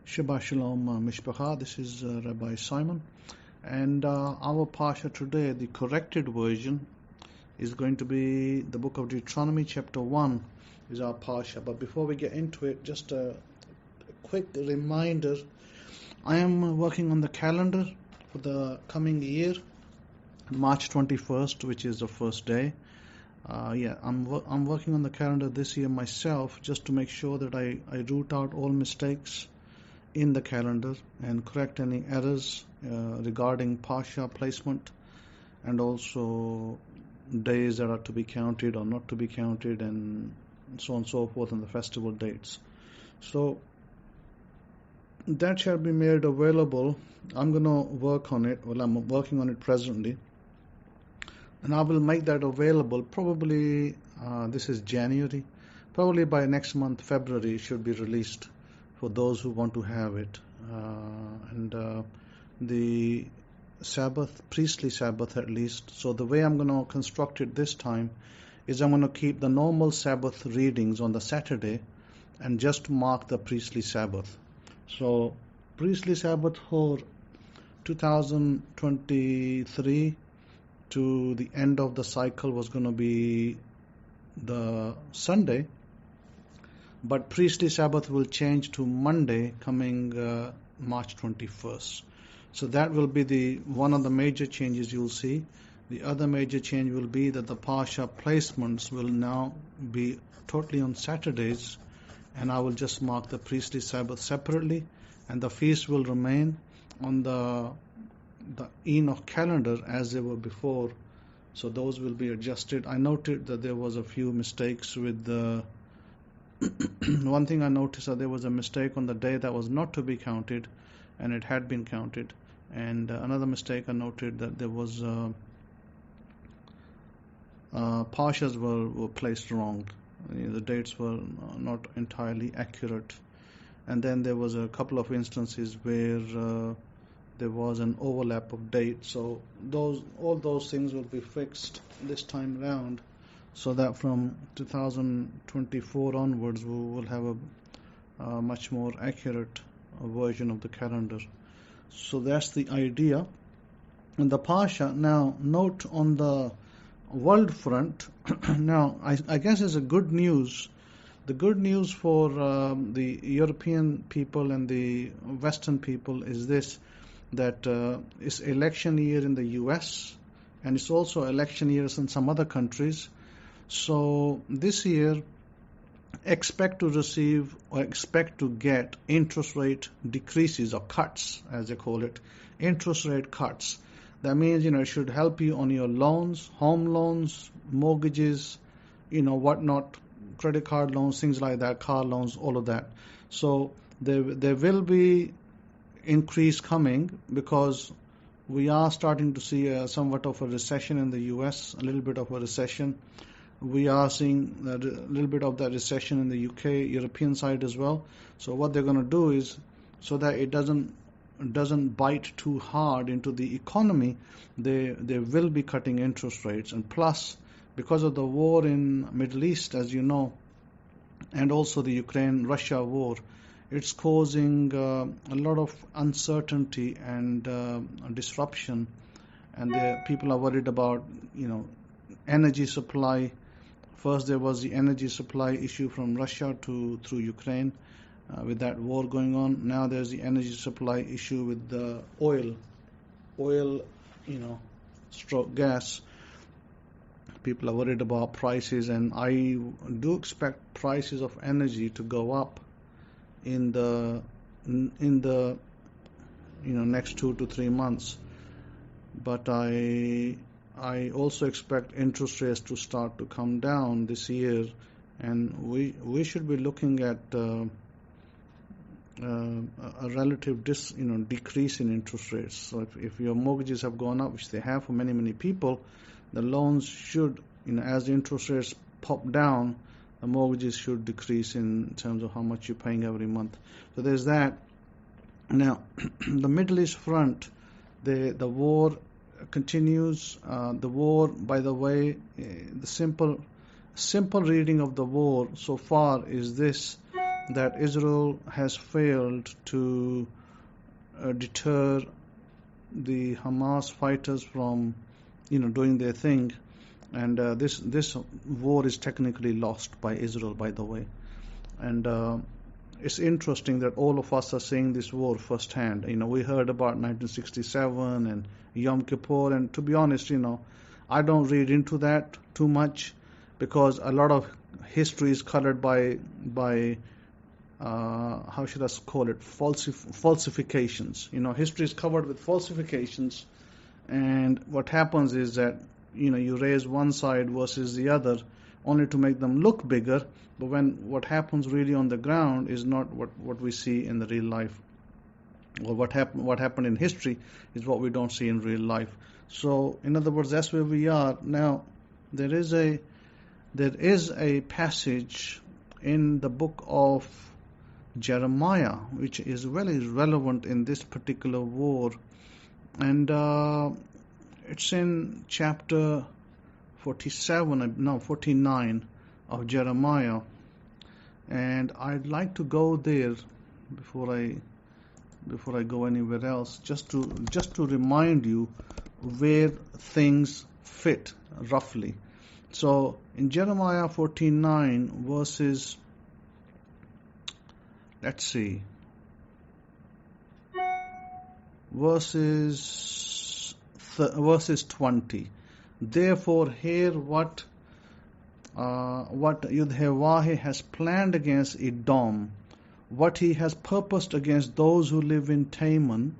Shabbat Shalom, Mishpacha. This is Rabbi Simon, and our Parsha today, the corrected version, is going to be the book of Deuteronomy, chapter 1, is our Parsha. But before we get into it, just a quick reminder, I am working on the calendar for the coming year, March 21st, which is the first day. I'm working on the calendar this year myself, just to make sure that I root out all mistakes in the calendar and correct any errors regarding Parsha placement, and also days that are to be counted or not to be counted, and so on and so forth, and the festival dates. So that shall be made available. I'm going to work on it. Well, I'm working on it presently, and I will make that available probably, this is January, probably by next month, February, it should be released for those who want to have it. The Sabbath, priestly Sabbath at least. So the way I'm going to construct it this time is I'm going to keep the normal Sabbath readings on the Saturday and just mark the priestly Sabbath. So priestly Sabbath for 2023 to the end of the cycle was going to be the Sunday, but priestly Sabbath will change to Monday coming March 21st. So that will be one of the major changes you'll see. The other major change will be that the Parsha placements will now be totally on Saturdays, and I will just mark the priestly Sabbath separately, and the feast will remain on the Enoch calendar as they were before. So those will be adjusted. I noted that there was a few mistakes with the one thing I noticed, that there was a mistake on the day that was not to be counted, and it had been counted. And another mistake I noted, that there was Parshas were placed wrong. The dates were not entirely accurate. And then there was a couple of instances where there was an overlap of dates. So all those things will be fixed this time round, so that from 2024 onwards we will have a much more accurate version of the calendar. So that's the idea. And the Parsha, now note on the world front, now I guess it's a good news. The good news for the European people and the Western people is this, that it's election year in the US, and it's also election years in some other countries. So this year, expect to receive or expect to get interest rate decreases, or cuts as they call it, interest rate cuts. That means, it should help you on your loans, home loans, mortgages, whatnot, credit card loans, things like that, car loans, all of that. So there will be increase coming, because we are starting to see somewhat of a recession in the US, a little bit of a recession. We are seeing a little bit of that recession in the UK, European side as well. So what they're going to do is, so that it doesn't bite too hard into the economy, they will be cutting interest rates. And plus, because of the war in Middle East, as you know, and also the Ukraine-Russia war, it's causing a lot of uncertainty and disruption, and people are worried about energy supply. First there was the energy supply issue from Russia through Ukraine, with that war going on. Now there's the energy supply issue with the oil, stroke gas. People are worried about prices, and I do expect prices of energy to go up in the next 2 to 3 months. But I also expect interest rates to start to come down this year, and we should be looking at a relative decrease in interest rates. So if your mortgages have gone up, which they have for many people, the loans should, as the interest rates pop down, the mortgages should decrease in terms of how much you're paying every month. So there's that. Now, the Middle East front, the war continues. The war, by the way, the simple reading of the war so far is this, that Israel has failed to deter the Hamas fighters from, doing their thing, and this war is technically lost by Israel, by the way. And it's interesting that all of us are seeing this war firsthand. We heard about 1967 and Yom Kippur, and to be honest, I don't read into that too much, because a lot of history is colored by how should I call it, falsifications. History is covered with falsifications, and what happens is that you raise one side versus the other only to make them look bigger, but what happens really on the ground is not what we see in the real life, or what happened in history is what we don't see in real life. So in other words, that's where we are now. There is a passage in the book of Jeremiah which is very relevant in this particular war, and it's in chapter 49 of Jeremiah, and I'd like to go there before I go anywhere else, just to remind you where things fit roughly. So in Jeremiah 49 verses, let's see, verses 20. Therefore hear what Yudhewahe has planned against Edom, what he has purposed against those who live in Teman.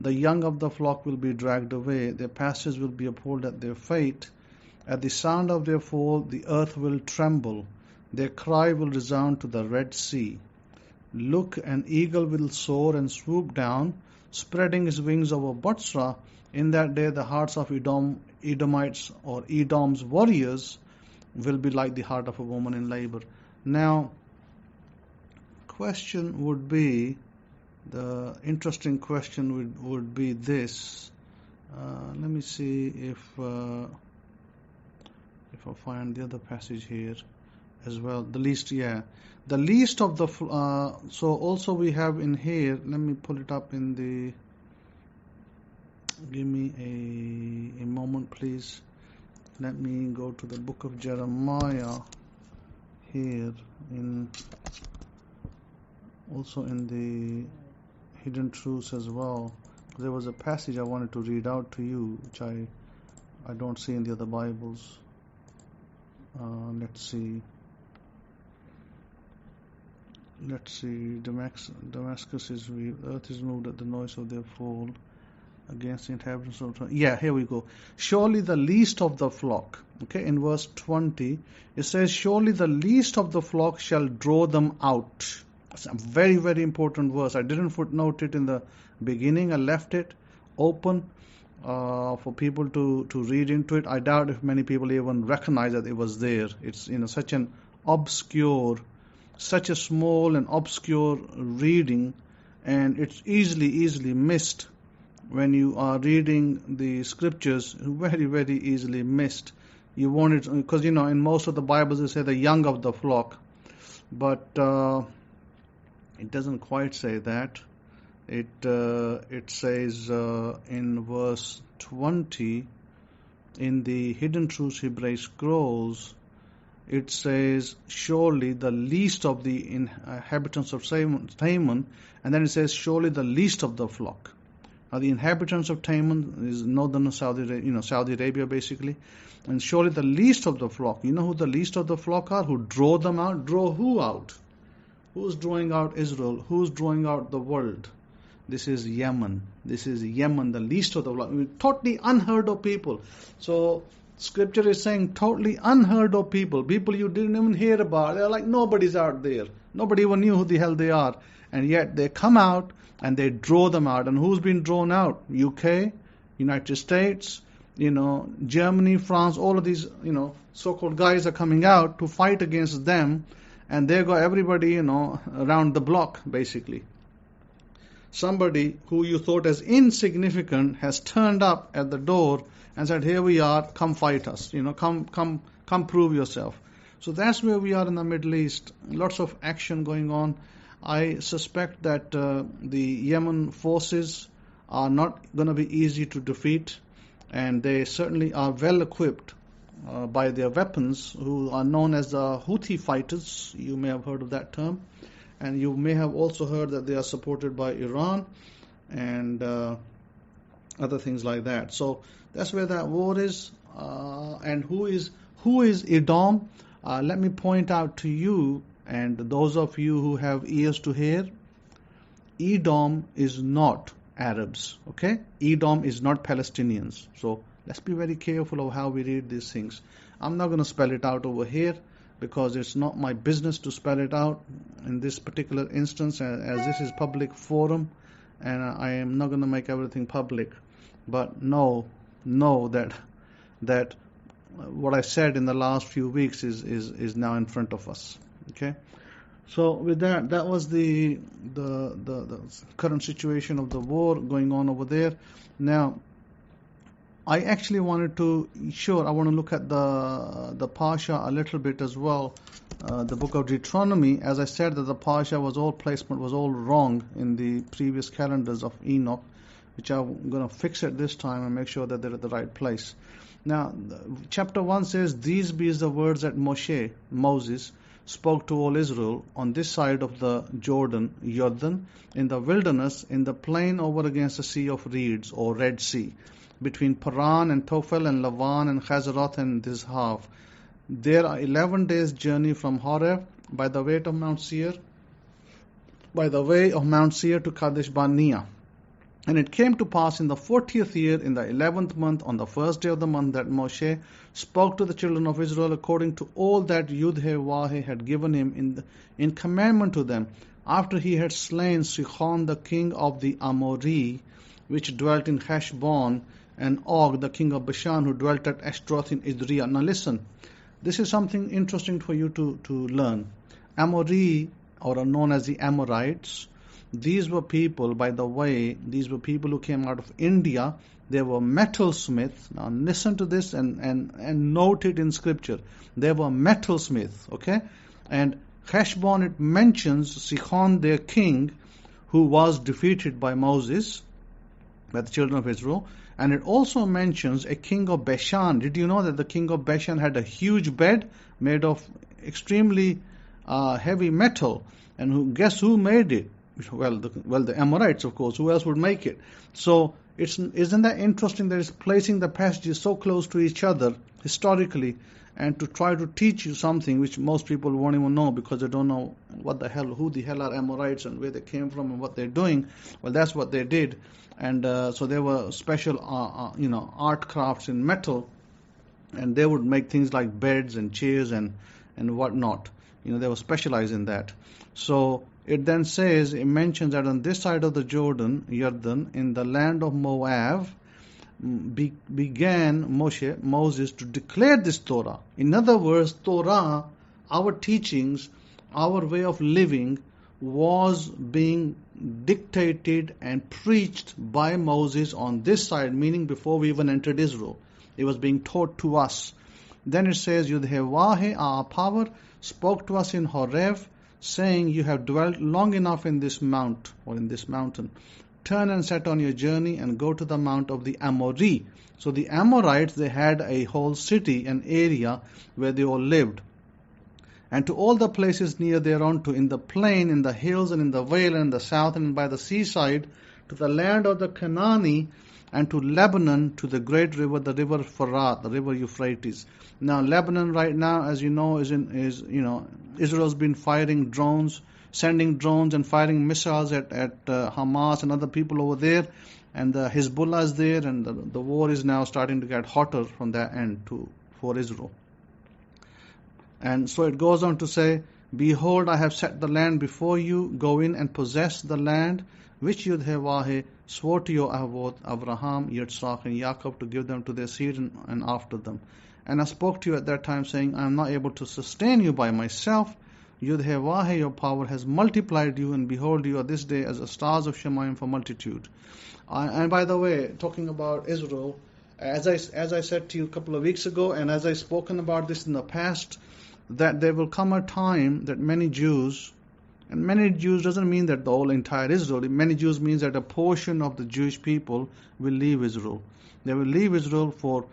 The young of the flock will be dragged away, their pastures will be appalled at their fate. At the sound of their fall, the earth will tremble, their cry will resound to the Red Sea. Look, an eagle will soar and swoop down, spreading his wings over Bozrah. In that day, the hearts of Edomites or Edom's warriors will be like the heart of a woman in labor. Now, the interesting question would be this. Let me see if I find the other passage here as well. The least of the so also we have in here. Let me pull it up in the. Give me a moment, please. Let me go to the book of Jeremiah here, also in the Hidden Truths as well. There was a passage I wanted to read out to you, which I don't see in the other Bibles. Let's see. Damascus is earth is moved at the noise of their fall against the inhabitants of. Yeah, here we go. Surely the least of the flock. Okay, in verse 20 it says, "Surely the least of the flock shall draw them out." That's a very, very important verse. I didn't footnote it in the beginning. I left it open for people to read into it. I doubt if many people even recognize that it was there. It's such a small and obscure reading, and it's easily missed when you are reading the scriptures. Very, very easily missed. You want it because in most of the Bibles they say the young of the flock, but it doesn't quite say that. It says in verse 20 in the Hidden Truths Hebraic Scrolls, it says, "Surely the least of the inhabitants of Teman," and then it says, "Surely the least of the flock." Now the inhabitants of Teman is northern Saudi Arabia basically, and surely the least of the flock. You know who the least of the flock are? Who draw them out? Draw who out? Who's drawing out Israel? Who's drawing out the world? This is Yemen. The least of the flock. Totally unheard of people. So Scripture is saying totally unheard of people you didn't even hear about. They're like nobody's out there. Nobody even knew who the hell they are, and yet they come out and they draw them out. And who's been drawn out? UK, United States, Germany, France. All of these so-called guys are coming out to fight against them, and they got everybody around the block basically. Somebody who you thought as insignificant has turned up at the door and said, "Here we are, come fight us, come prove yourself." So that's where we are in the Middle East. Lots of action going on. I suspect that the Yemen forces are not going to be easy to defeat, and they certainly are well equipped by their weapons, who are known as the Houthi fighters. You may have heard of that term. And you may have also heard that they are supported by Iran and other things like that. So that's where that war is. And who is Edom? Let me point out to you and those of you who have ears to hear, Edom is not Arabs. Okay? Edom is not Palestinians. So let's be very careful of how we read these things. I'm not going to spell it out over here, because it's not my business to spell it out in this particular instance, as this is public forum, and I am not going to make everything public. But know that what I said in the last few weeks is now in front of us. Okay, so with that was the current situation of the war going on over there. Now, I actually wanted to, I want to look at the Parsha a little bit as well, the book of Deuteronomy. As I said, that the Parsha placement was all wrong in the previous calendars of Enoch, which I'm going to fix it this time and make sure that they're at the right place. Now, chapter 1 says, "These be the words that Moses, spoke to all Israel on this side of the Jordan, in the wilderness, in the plain over against the Sea of Reeds, or Red Sea, between Paran and Tophel and Lavan and Chazaroth and Dizhav. There are 11 days' journey from Horeb by the way of Mount Seir, to Kadesh Barnea. And it came to pass in the 40th year, in the 11th month, on the first day of the month, that Moshe spoke to the children of Israel according to all that Yahoshua had given him in commandment to them, after he had slain Sihon the king of the Amori, which dwelt in Heshbon, and Og the king of Bashan, who dwelt at Ashtaroth in Idria." Now listen, this is something interesting for you to learn. Amori, or are known as the Amorites, these were people, by the way, who came out of India. They were metalsmiths. Now listen to this and note it in scripture. They were metalsmiths, okay? And Heshbon, it mentions Sihon, their king, who was defeated by Moses, by the children of Israel. And it also mentions a king of Bashan. Did you know that the king of Bashan had a huge bed made of extremely heavy metal? And guess who made it? Well, the Amorites, of course. Who else would make it? So isn't that interesting that it's placing the passages so close to each other historically, and to try to teach you something which most people won't even know, because they don't know who the hell are Amorites and where they came from and what they're doing. Well, that's what they did. And so there were special art crafts in metal, and they would make things like beds and chairs and whatnot. They were specialized in that. So it then says, it mentions that on this side of the Jordan, in the land of Moab, began Moses to declare this Torah. In other words, Torah, our teachings, our way of living, was being dictated and preached by Moses on this side, meaning before we even entered Israel. It was being taught to us. Then it says, Yahoshua, our power, spoke to us in Horeb, saying, "You have dwelt long enough in this mount," or in this mountain. "Turn and set on your journey and go to the mount of the Amori." So the Amorites, they had a whole city, an area where they all lived. "And to all the places near thereunto, in the plain, in the hills, and in the vale, and in the south, and by the seaside, to the land of the Canaani, and to Lebanon, to the great river, the river Pharat, the river Euphrates." Now, Lebanon right now, as you know, Israel's been firing drones, sending drones and firing missiles at Hamas and other people over there, and Hezbollah is there, and the war is now starting to get hotter from that end for Israel. And so it goes on to say, "Behold, I have set the land before you. Go in and possess the land which Yahoshua swore to your avot, Abraham, Yitzhak, and Jacob, to give them to their seed and after them. And I spoke to you at that time, saying, I am not able to sustain you by myself. Yahoshua, your power, has multiplied you, and behold, you are this day as the stars of Shemayim for multitude." And by the way, talking about Israel, as I said to you a couple of weeks ago, and as I've spoken about this in the past, that there will come a time that many Jews, and many Jews doesn't mean that the whole entire Israel, many Jews means that a portion of the Jewish people will leave Israel. They will leave Israel for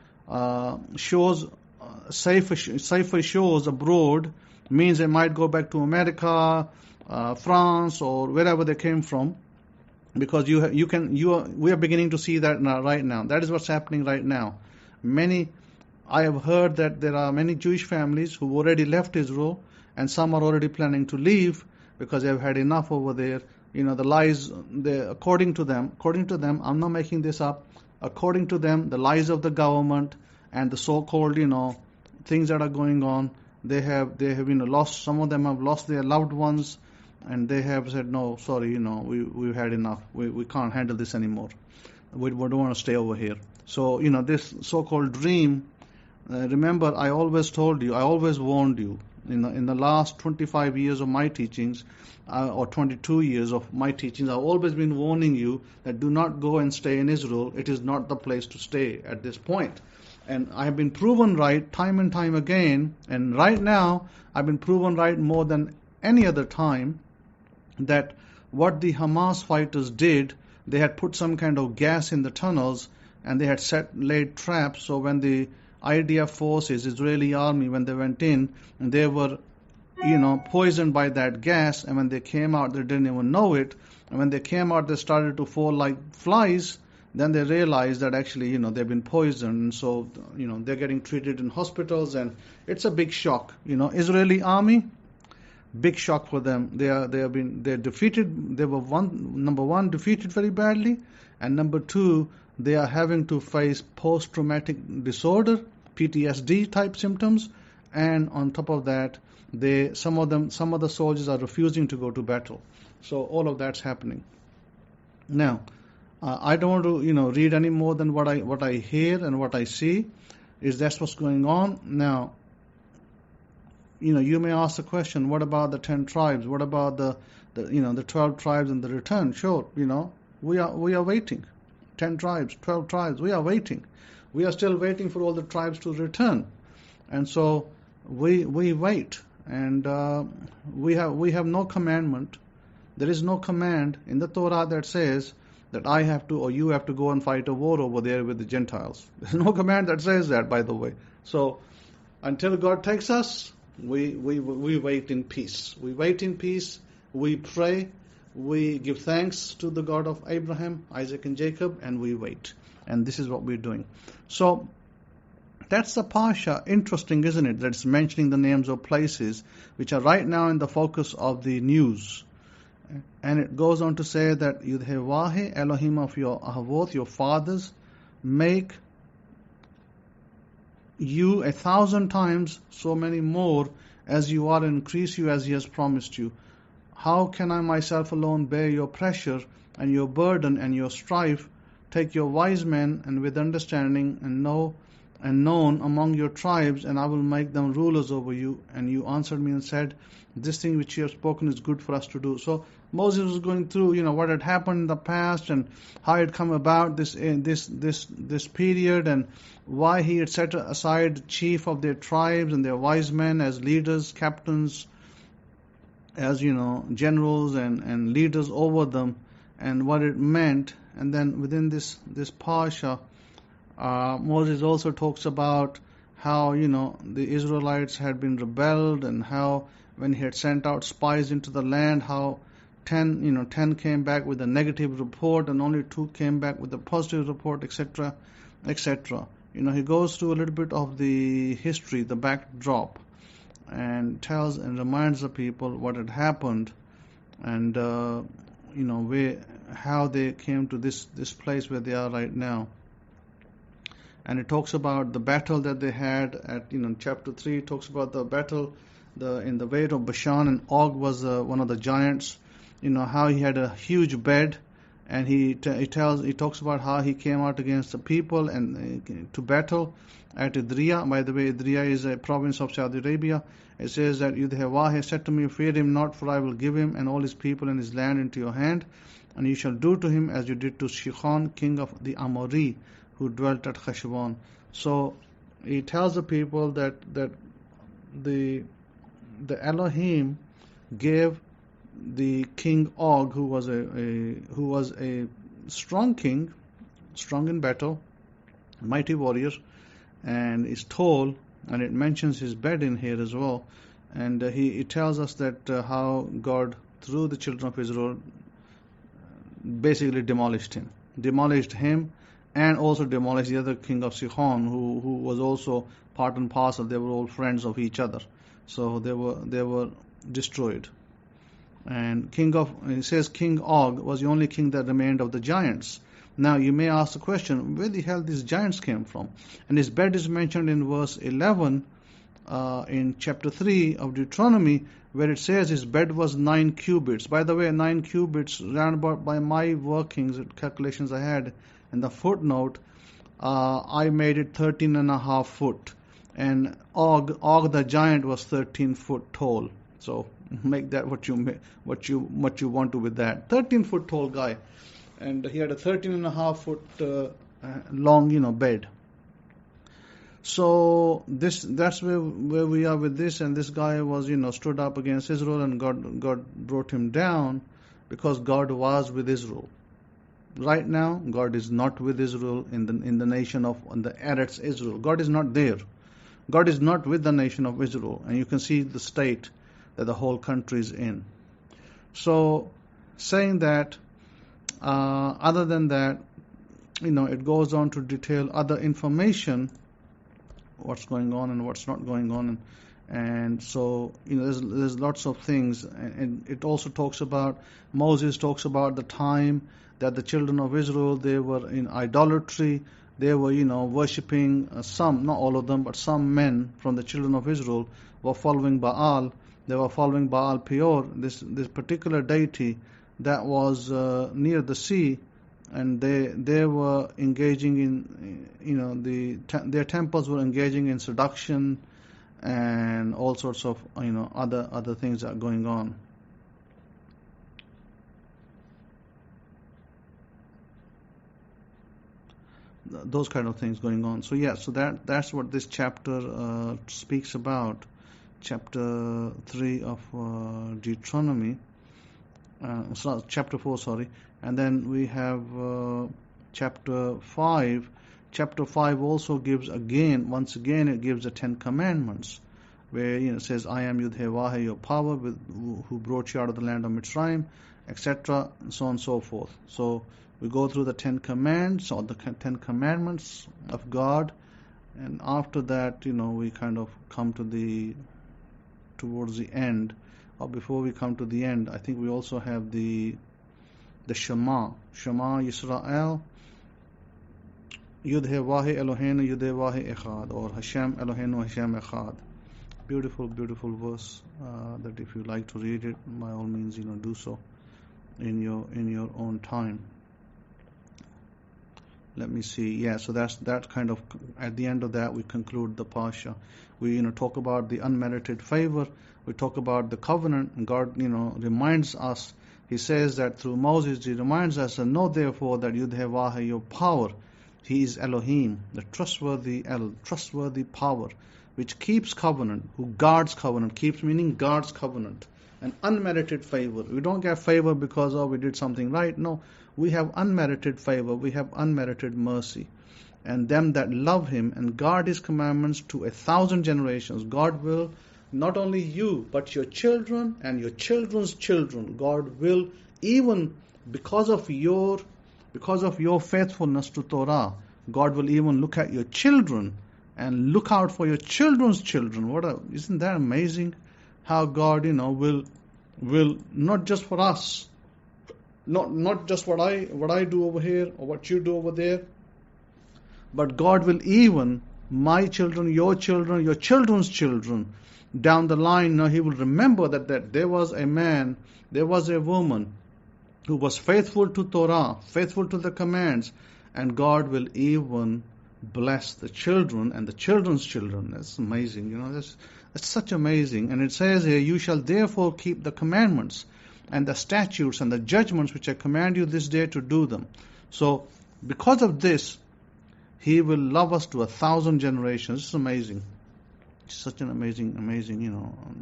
safer shores abroad, means they might go back to America, France, or wherever they came from, because we are beginning to see that now, right now. That is what's happening right now. I have heard that there are many Jewish families who already left Israel, and some are already planning to leave because they have had enough over there. The lies, according to them, I'm not making this up. According to them, the lies of the government and the so-called, things that are going on, they have lost. Some of them have lost their loved ones, and they have said, no, sorry, we've had enough. We can't handle this anymore. We don't want to stay over here. So, this so-called dream. Remember, I always told you, I always warned you. In the last 25 years of my teachings, or 22 years of my teachings, I've always been warning you that do not go and stay in Israel. It is not the place to stay at this point. And I have been proven right time and time again. And right now, I've been proven right more than any other time that what the Hamas fighters did, they had put some kind of gas in the tunnels, and they had laid traps. So when the IDF forces, Israeli army, when they went in, they were, poisoned by that gas, and when they came out, they didn't even know it. And when they came out, they started to fall like flies. Then they realized that actually, they've been poisoned, and so, they're getting treated in hospitals, and it's a big shock. Israeli army, big shock for them. They're defeated. They were number one, defeated very badly, and number two, they are having to face post-traumatic disorder, PTSD type symptoms, and on top of that, some of the soldiers are refusing to go to battle. So all of that's happening. Now, I don't want to read any more than what I hear and what I see. That's what's going on now. You may ask the question: what about the 10 tribes? What about the 12 tribes and the return? Sure, we are waiting. 10 tribes, 12 tribes, we are waiting. We are still waiting for all the tribes to return. And so we wait. And we have no commandment. There is no command in the Torah that says that I have to or you have to go and fight a war over there with the Gentiles. There's no command that says that, by the way. So until God takes us, we wait in peace. We wait in peace. We pray. We give thanks to the God of Abraham, Isaac, and Jacob, and we wait. And this is what we're doing. So that's the Parsha. Interesting, isn't it? That's mentioning the names of places which are right now in the focus of the news. And it goes on to say that Yudhevahe Elohim of your Ahavot, your fathers, make you 1,000 times so many more as you are, and increase you as he has promised you. How can I myself alone bear your pressure and your burden and your strife? Take your wise men and with understanding and known among your tribes, and I will make them rulers over you. And you answered me and said, this thing which you have spoken is good for us to do. So Moses was going through, what had happened in the past and how it had come about this period, and why he had set aside the chief of their tribes and their wise men as leaders, captains, as generals and leaders over them, and what it meant. And then within this Parsha, Moses also talks about how the Israelites had been rebelled, and how when he had sent out spies into the land, how 10 came back with a negative report and only 2 came back with a positive report, etc., etc. He goes through a little bit of the history, the backdrop, and tells and reminds the people what had happened, and how they came to this place where they are right now. And it talks about the battle that they had at chapter 3. It talks about the battle in the Vale of Bashan, and Og was one of the giants. How he had a huge bed, and he talks about how he came out against the people and to battle at Idriya. By the way, Idriya is a province of Saudi Arabia. It says that Yudhevahe said to me, fear him not, for I will give him and all his people and his land into your hand, and you shall do to him as you did to Shichon, king of the Amori, who dwelt at Heshbon. So he tells the people that the the Elohim gave the king Og, who was a strong king, strong in battle, mighty warrior, and is tall, and it mentions his bed in here as well. And it tells us that how God, through the children of Israel, basically demolished him, and also demolished the other king of Sihon, who was also part and parcel. They were all friends of each other, so they were destroyed. And it says King Og was the only king that remained of the giants. Now you may ask the question, where the hell these giants came from? And his bed is mentioned in verse 11 in chapter 3 of Deuteronomy, where it says his bed was 9 cubits. By the way, 9 cubits, round about by my workings, calculations I had, and the footnote, I made it 13.5 foot. And Og the giant was 13 foot tall. So make that what you want to with that. 13 foot tall guy, and he had a 13.5 foot long, bed. So that's where we are with this. And this guy was, stood up against Israel, and God brought him down, because God was with Israel. Right now, God is not with Israel in the nation of the Eretz Israel. God is not there. God is not with the nation of Israel, and you can see the state that the whole country is in. So, saying that, other than that, it goes on to detail other information, what's going on and what's not going on, and so there's lots of things, and it also Moses talks about the time that the children of Israel, they were in idolatry. They were worshipping some, not all of them, but some men from the children of Israel were following Baal. They were following Baal Peor, this particular deity that was near the sea, and they were engaging in their temples were engaging in seduction and all sorts of other things that are going on. Those kind of things going on. So that's what this chapter speaks about. Chapter 3 of Deuteronomy, chapter 4, sorry, and then we have chapter 5. Chapter 5 also gives once again it gives the 10 Commandments, where it says, I am Yud-Heh-Vah-Heh, your power, who brought you out of the land of Mitzrayim, etc., and so on and so forth. So we go through the 10 commands, or the 10 commandments of God, and after that, we kind of come towards the end, or before we come to the end, I think we also have the Shema Yisrael, Yud-Heh-Vah-Heh Eloheinu Yud-Heh-Vah-Heh Echad, or Hashem Eloheinu Hashem Echad. Beautiful verse, that if you like to read it, by all means, do so in your own time. Let me see. Yeah, so that's that kind of, at the end of that, we conclude the Parsha. We, talk about the unmerited favor. We talk about the covenant, and God, reminds us. He says that through Moses, He reminds us, and know therefore that Yud-Heh-Vah-Heh, your power, He is Elohim, the trustworthy power, which keeps covenant, who guards covenant. Keeps meaning guards covenant. An unmerited favor. We don't get favor because we did something right. No, we have unmerited favor. We have unmerited mercy. And them that love Him and guard His commandments to 1,000 generations. God will, not only you, but your children and your children's children. God will, even because of your faithfulness to Torah, God will even look at your children and look out for your children's children. Isn't that amazing? How God, will not just for us, not just what I do over here or what you do over there, but God will even my children, your children's children down the line. Now He will remember that there was a man, there was a woman who was faithful to Torah, faithful to the commands, and God will even bless the children and the children's children. That's amazing, that's such amazing. And it says here, you shall therefore keep the commandments and the statutes and the judgments which I command you this day to do them. So because of this, He will love us to 1,000 generations. This is amazing. such an amazing,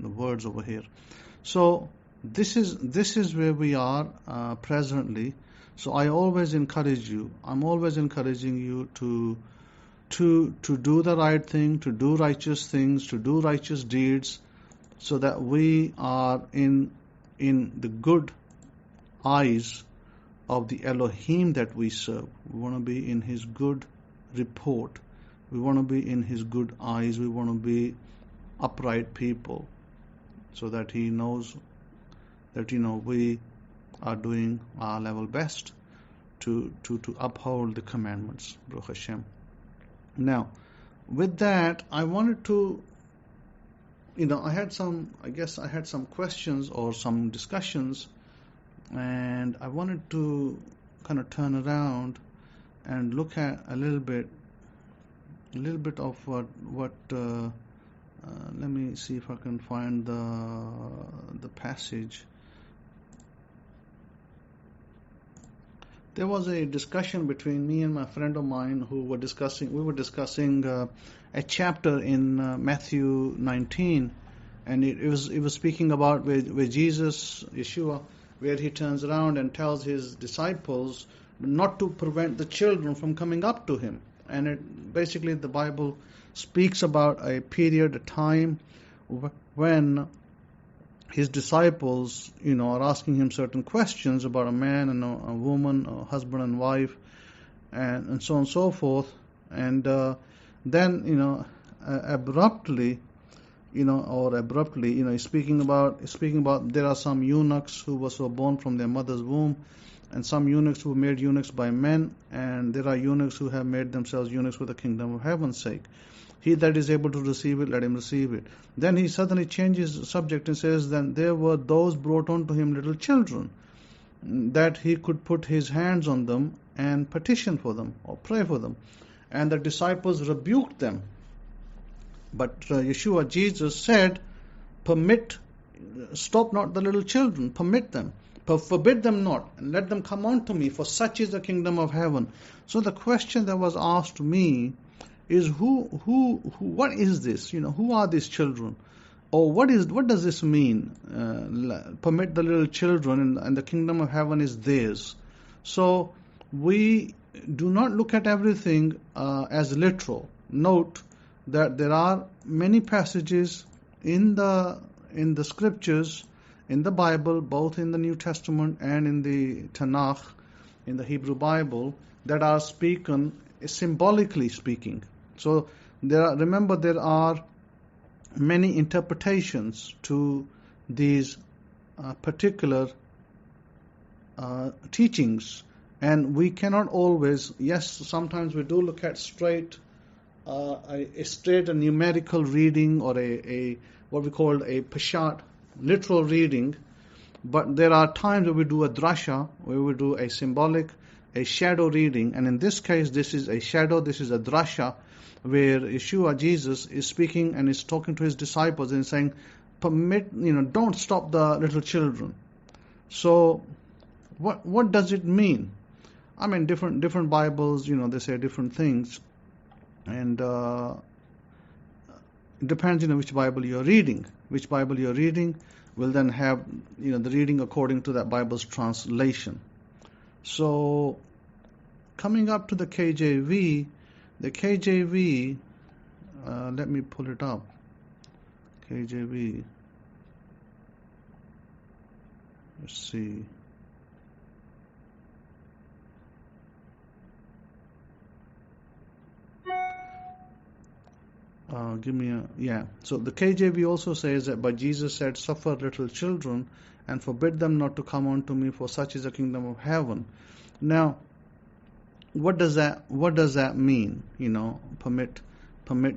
the words over here. So this is where we are presently. So I always encourage you. I'm always encouraging you to do the right thing, to do righteous things, to do righteous deeds, so that we are in the good eyes of the Elohim that we serve. We want to be in His good report. We want to be in His good eyes. We want to be upright people, so that He knows that we are doing our level best to uphold the commandments. Baruch Hashem. Now, with that, I wanted to, I had some questions or some discussions, and I wanted to kind of turn around and look at a little bit of what. Let me see if I can find the passage. There was a discussion between me and my friend of mine we were discussing a chapter in Matthew 19, and it was speaking about where Jesus, Yeshua, where He turns around and tells His disciples not to prevent the children from coming up to Him. And basically the Bible speaks about a period, a time when His disciples, are asking Him certain questions about a man and a woman, a husband and wife, and so on and so forth. And then, abruptly, speaking about there are some eunuchs who were born from their mother's womb, and some eunuchs who were made eunuchs by men, and there are eunuchs who have made themselves eunuchs for the kingdom of heaven's sake. He that is able to receive it, let him receive it. Then he suddenly changes the subject and says, then there were those brought unto him little children, that he could put his hands on them and petition for them or pray for them. And the disciples rebuked them. But Yeshua, Jesus, said, stop not the little children, permit them, forbid them not, and let them come unto me, for such is the kingdom of heaven. So the question that was asked to me is what is this? Who are these children? Or what does this mean? Permit the little children, and the kingdom of heaven is theirs. So we do not look at everything as literal. Note that there are many passages in the scriptures, in the Bible, both in the New Testament and in the Tanakh, in the Hebrew Bible, that are spoken symbolically speaking. So there are many interpretations to these particular teachings, and we cannot always. Yes, sometimes we do look at straight a numerical reading, or a what we call a pashat, literal reading. But there are times where we do a drasha, where we do a symbolic, a shadow reading, and in this case, this is a shadow. This is a drasha, where Yeshua, Jesus, is speaking and is talking to His disciples and saying, don't stop the little children. So, what does it mean? I mean, different Bibles, they say different things, and it depends, which Bible you're reading. Which Bible you're reading will then have, the reading according to that Bible's translation. So, coming up to the KJV, let me pull it up. KJV. Let's see. So the KJV also says that, but Jesus said, suffer little children and forbid them not to come unto me, for such is the kingdom of heaven. Now, what does that mean? Permit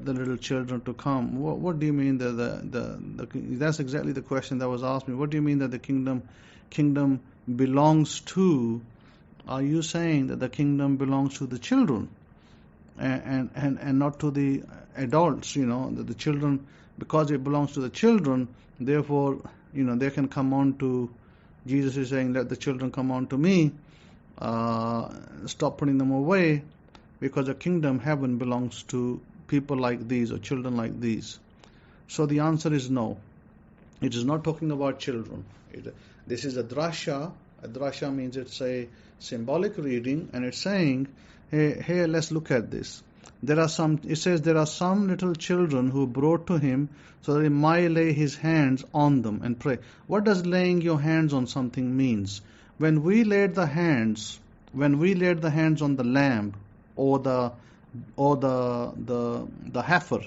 the little children to come. What do you mean that that's exactly the question that was asked me. What do you mean that the kingdom belongs to? Are you saying that the kingdom belongs to the children and not to the adults? That the children, because it belongs to the children, therefore they can come on to. Jesus is saying, let the children come on to me. Stop putting them away, because the kingdom, heaven, belongs to people like these, or children like these. So the answer is no. It is not talking about children. This is a drasha. A drasha means it's a symbolic reading, and it's saying, hey, let's look at this. It says there are some little children who brought to him so that he might lay his hands on them and pray. What does laying your hands on something means? When we laid the hands on the lamb or the heifer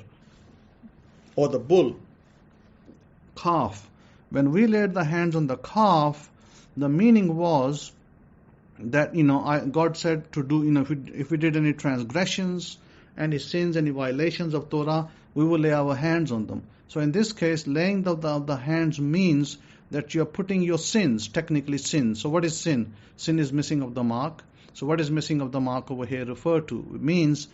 or the bull, calf, when we laid the hands on the calf, the meaning was that God said to do, if we did any transgressions, any sins, any violations of Torah, we will lay our hands on them. So in this case, laying of the hands means that you are putting your sins, technically sins. So what is sin? Sin is missing of the mark. So what is missing of the mark over here referred to? It means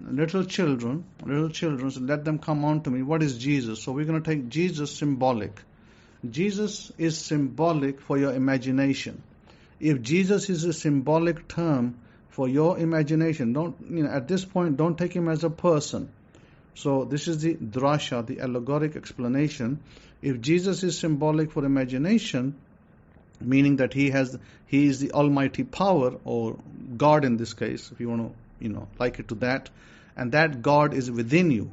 little children, so let them come on to me. What is Jesus? So we're going to take Jesus symbolic. Jesus is symbolic for your imagination. If Jesus is a symbolic term for your imagination, at this point, don't take him as a person. So this is the drasha, the allegoric explanation. If Jesus is symbolic for imagination, meaning that he is the almighty power, or God in this case, if you want to like it to that, and that God is within you.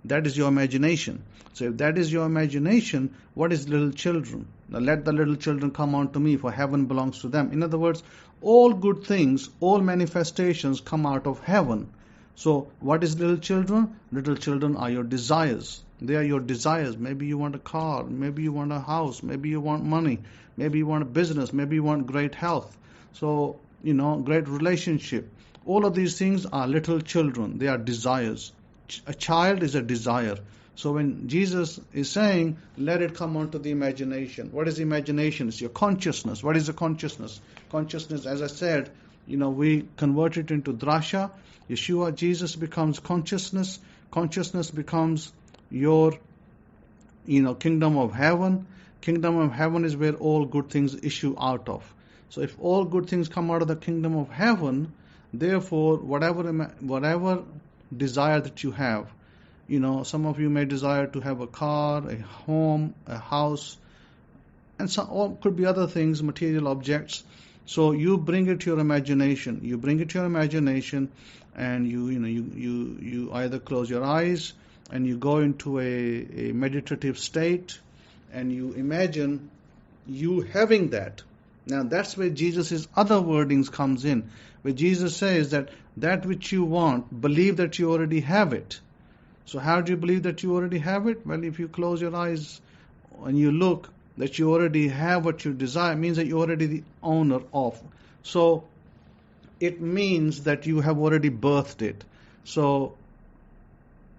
That is your imagination. So if that is your imagination, what is little children? Now let the little children come unto me, for heaven belongs to them. In other words, all good things, all manifestations come out of heaven. So what is little children? Little children are your desires. They are your desires. Maybe you want a car, maybe you want a house, maybe you want money, maybe you want a business, maybe you want great health. So, great relationship. All of these things are little children. They are desires. A child is a desire. So when Jesus is saying, let it come onto the imagination. What is imagination? It's your consciousness. What is a consciousness? Consciousness, as I said, we convert it into drasha. Yeshua, Jesus becomes consciousness. Consciousness becomes your, kingdom of heaven. Kingdom of heaven is where all good things issue out of. So if all good things come out of the kingdom of heaven, therefore, whatever desire that you have, some of you may desire to have a car, a home, a house, and or could be other things, material objects. So you bring it to your imagination. You bring it to your imagination, and you either close your eyes and you go into a meditative state, and you imagine you having that. Now that's where Jesus' other wordings comes in, where Jesus says that which you want, believe that you already have it. So how do you believe that you already have it? Well, if you close your eyes and you look that you already have what you desire, it means that you're already the owner of. So it means that you have already birthed it. So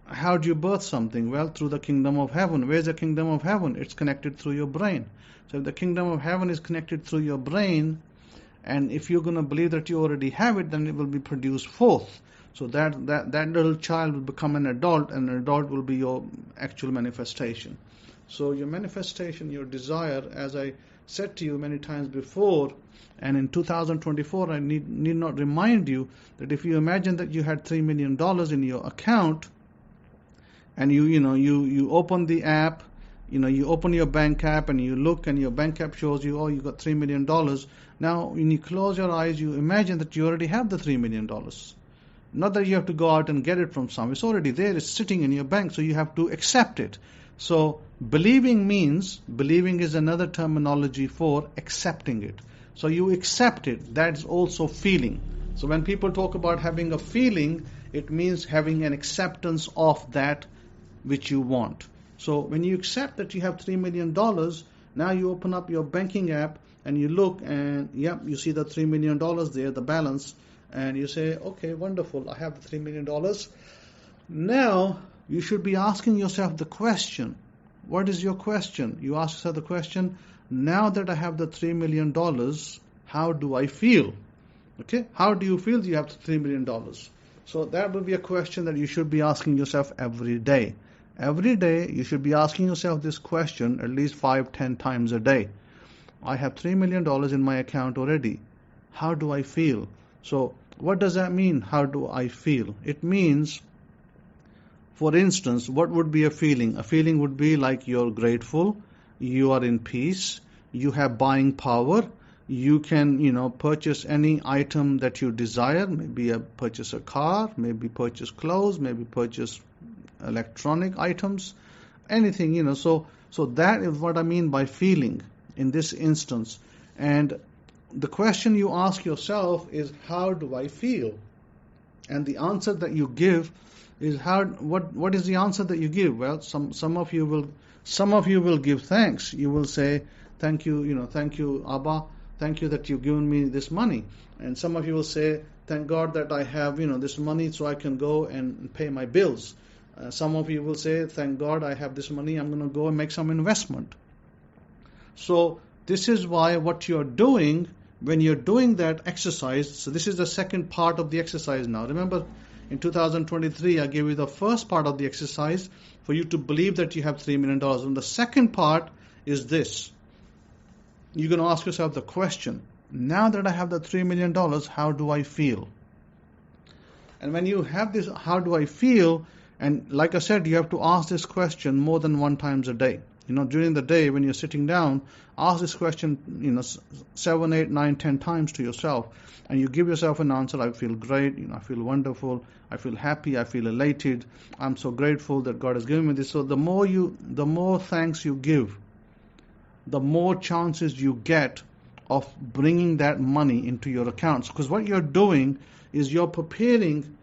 how do you birth something? Well, through the kingdom of heaven. Where's the kingdom of heaven? It's connected through your brain. So if the kingdom of heaven is connected through your brain, and if you're going to believe that you already have it, then it will be produced forth. So that little child will become an adult, and an adult will be your actual manifestation. So your manifestation, your desire, as I said to you many times before, and in 2024, I need not remind you that if you imagine that you had $3 million in your account, and you open the app, you open your bank app and you look, and your bank app shows you, you got $3 million. Now, when you close your eyes, you imagine that you already have the $3 million. Not that you have to go out and get it from somewhere. It's already there. It's sitting in your bank, so you have to accept it. So believing is another terminology for accepting it. So you accept it. That's also feeling. So when people talk about having a feeling, it means having an acceptance of that which you want. So when you accept that you have $3 million, now you open up your banking app and you look, and you see the $3 million there, the balance, and you say, okay, wonderful, I have the $3 million. Now you should be asking yourself the question. What is your question? You ask yourself the question, now that I have the $3 million, how do I feel? Okay, how do you feel you have the $3 million? So that will be a question that you should be asking yourself every day. Every day you should be asking yourself this question at least 5-10 times a day. I have $3 million in my account already. How do I feel? So what does that mean? How do I feel? It means For instance, what would be a feeling? A feeling would be like you're grateful, you are in peace, you have buying power, you can, purchase any item that you desire, maybe purchase a car, maybe purchase clothes, maybe purchase electronic items, anything. So that is what I mean by feeling in this instance. And the question you ask yourself is, how do I feel? And the answer that you give is what is the answer that you give? Well, some of you will give thanks. You will say, thank you, thank you, Abba, thank you that you've given me this money. And some of you will say, thank God that I have this money so I can go and pay my bills. Some of you will say, thank God I have this money, I'm going to go and make some investment. So this is why what you're doing when you're doing that exercise, so this is the second part of the exercise now. Remember, in 2023, I gave you the first part of the exercise for you to believe that you have $3 million. And the second part is this. You're going to ask yourself the question, now that I have the $3 million, how do I feel? And when you have this, how do I feel? And like I said, you have to ask this question more than one time a day. During the day when you're sitting down, ask this question, 7, 8, 9, 10 times to yourself, and you give yourself an answer. I feel great, I feel wonderful, I feel happy, I feel elated, I'm so grateful that God has given me this. So the more thanks you give, the more chances you get of bringing that money into your accounts. Because what you're doing is you're preparing,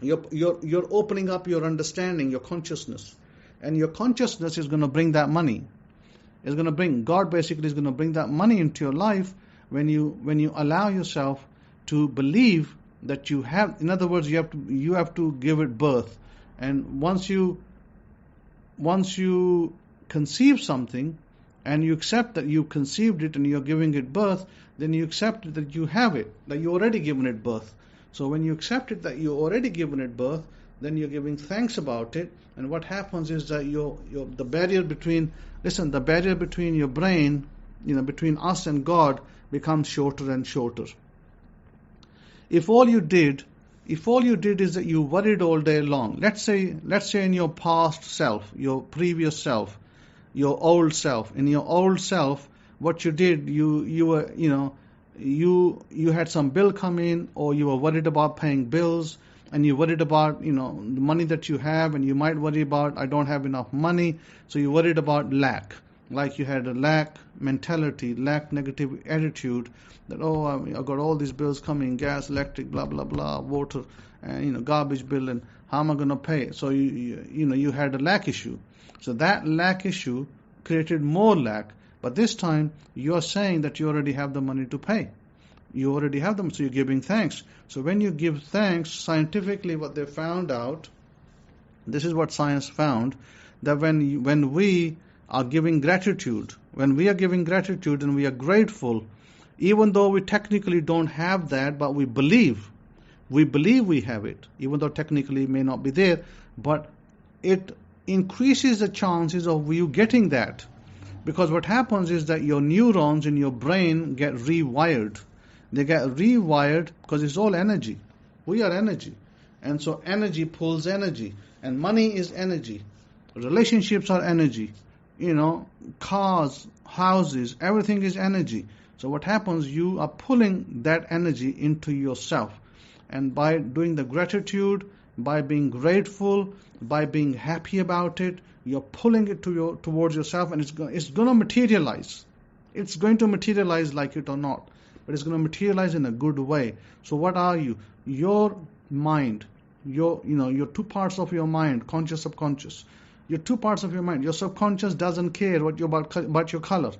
you're opening up your understanding, your consciousness. And your consciousness is going to bring that money. God basically is going to bring that money into your life when you allow yourself to believe that you have. In other words, you have to give it birth. And once you conceive something and you accept that you conceived it and you're giving it birth, then you accept that you have it, that you already given it birth. So when you accept it that you already given it birth, then you're giving thanks about it, and what happens is that the barrier between your brain, between us and God, becomes shorter and shorter. If all you did is that you worried all day long, let's say in your past self, your previous self, your old self, in your old self, what you did, you were, you had some bill come in, or you were worried about paying bills, and you worried about, the money that you have, and you might worry about, I don't have enough money, so you worried about lack. Like you had a lack mentality, lack negative attitude, that, I got all these bills coming, gas, electric, blah, blah, blah, water, and, garbage bill, and how am I going to pay? So, you had a lack issue. So that lack issue created more lack. But this time, you're saying that you already have the money to pay. You already have them, so you're giving thanks. So when you give thanks, scientifically what they found out, this is what science found, that when we are giving gratitude, and we are grateful, even though we technically don't have that, but we believe we have it, even though technically it may not be there, but it increases the chances of you getting that. Because what happens is that your neurons in your brain get rewired. They get rewired because it's all energy. We are energy. And so energy pulls energy. And money is energy. Relationships are energy. Cars, houses, everything is energy. So what happens, you are pulling that energy into yourself. And by doing the gratitude, by being grateful, by being happy about it, you're pulling it towards yourself, and it's going to materialize. It's going to materialize like it or not. But it's going to materialize in a good way. So what are you? Your mind, your two parts of your mind, conscious, subconscious. Your two parts of your mind. Your subconscious doesn't care about your color.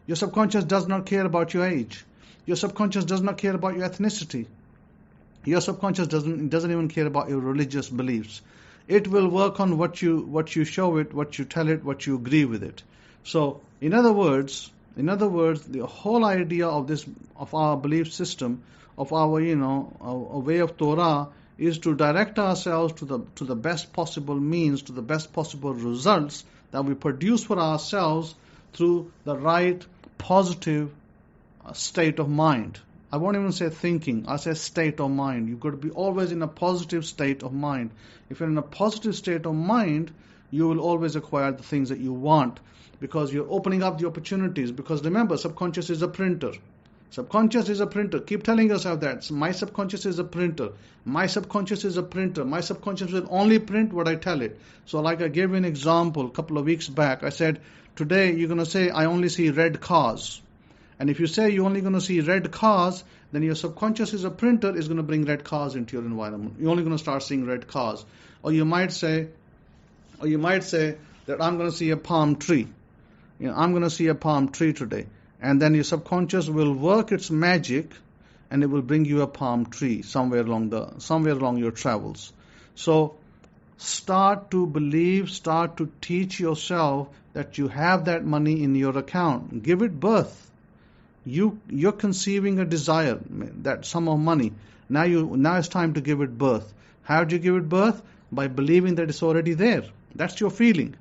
Your subconscious does not care about your age. Your subconscious does not care about your ethnicity. Your subconscious doesn't even care about your religious beliefs. It will work on what you show it, what you tell it, what you agree with it. So, in other words, the whole idea of our belief system, of our a way of Torah, is to direct ourselves to the best possible means, to the best possible results that we produce for ourselves through the right positive state of mind. I won't even say thinking, I say state of mind. You've got to be always in a positive state of mind. If you're in a positive state of mind, you will always acquire the things that you want, because you're opening up the opportunities. Because remember, subconscious is a printer. Subconscious is a printer. Keep telling yourself that. My subconscious is a printer. My subconscious is a printer. My subconscious will only print what I tell it. So like I gave you an example a couple of weeks back. I said, today you're going to say, I only see red cars. And if you say you're only going to see red cars, then your subconscious is a printer, is going to bring red cars into your environment. You're only going to start seeing red cars. Or you might say that I'm going to see a palm tree. I'm going to see a palm tree today. And then your subconscious will work its magic, and it will bring you a palm tree somewhere along your travels. So start to believe, start to teach yourself that you have that money in your account. Give it birth. You're conceiving a desire, that sum of money. Now it's time to give it birth. How do you give it birth? By believing that it's already there. That's your feeling.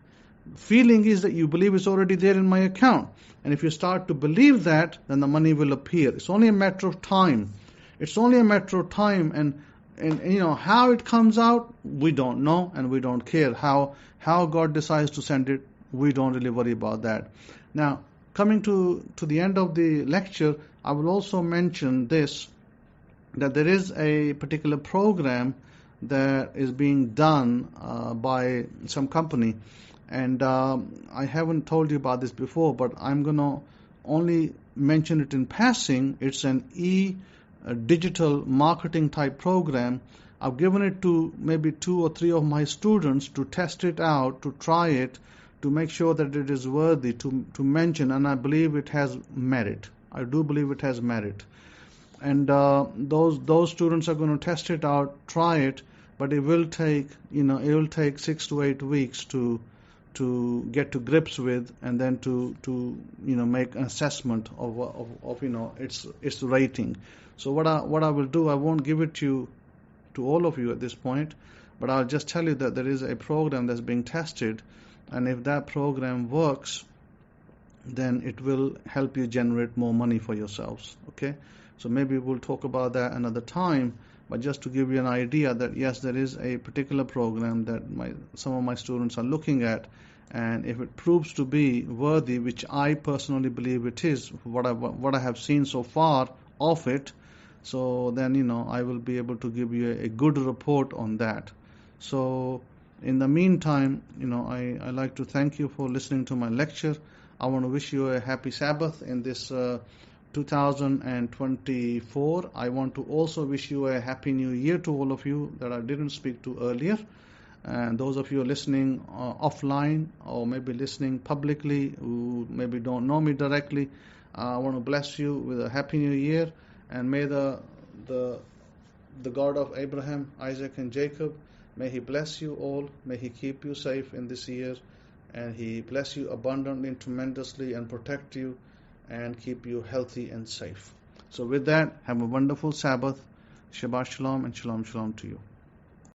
Feeling is that you believe it's already there in my account. And if you start to believe that, then the money will appear. It's only a matter of time. It's only a matter of time. And how it comes out, we don't know, and we don't care. How God decides to send it, we don't really worry about that. Now, coming to the end of the lecture, I will also mention this, that there is a particular program that is being done by some company. And I haven't told you about this before, but I'm going to only mention it in passing. It's an digital marketing type program. I've given it to maybe 2 or 3 of my students to test it out, to try it, to make sure that it is worthy to mention, and I believe it has merit. I do believe it has merit. And those students are going to test it out, try it, but it will take 6 to 8 weeks to get to grips with, and then to make an assessment of its rating. So what I will do, I won't give it to all of you at this point, but I'll just tell you that there is a program that's being tested, and if that program works, then it will help you generate more money for yourselves. Okay, so maybe we'll talk about that another time. But just to give you an idea that yes, there is a particular program that some of my students are looking at, and if it proves to be worthy, which I personally believe it is, what I have seen so far of it, so then I will be able to give you a good report on that. So in the meantime, I like to thank you for listening to my lecture. I want to wish you a happy Sabbath in this 2024. I want to also wish you a happy new year to all of you that I didn't speak to earlier. And those of you who are listening offline, or maybe listening publicly, who maybe don't know me directly, I want to bless you with a happy new year. And may the God of Abraham, Isaac, and Jacob, may He bless you all. May He keep you safe in this year, and He bless you abundantly and tremendously, and protect you and keep you healthy and safe. So with that, have a wonderful Sabbath. Shabbat Shalom, and Shalom Shalom to you.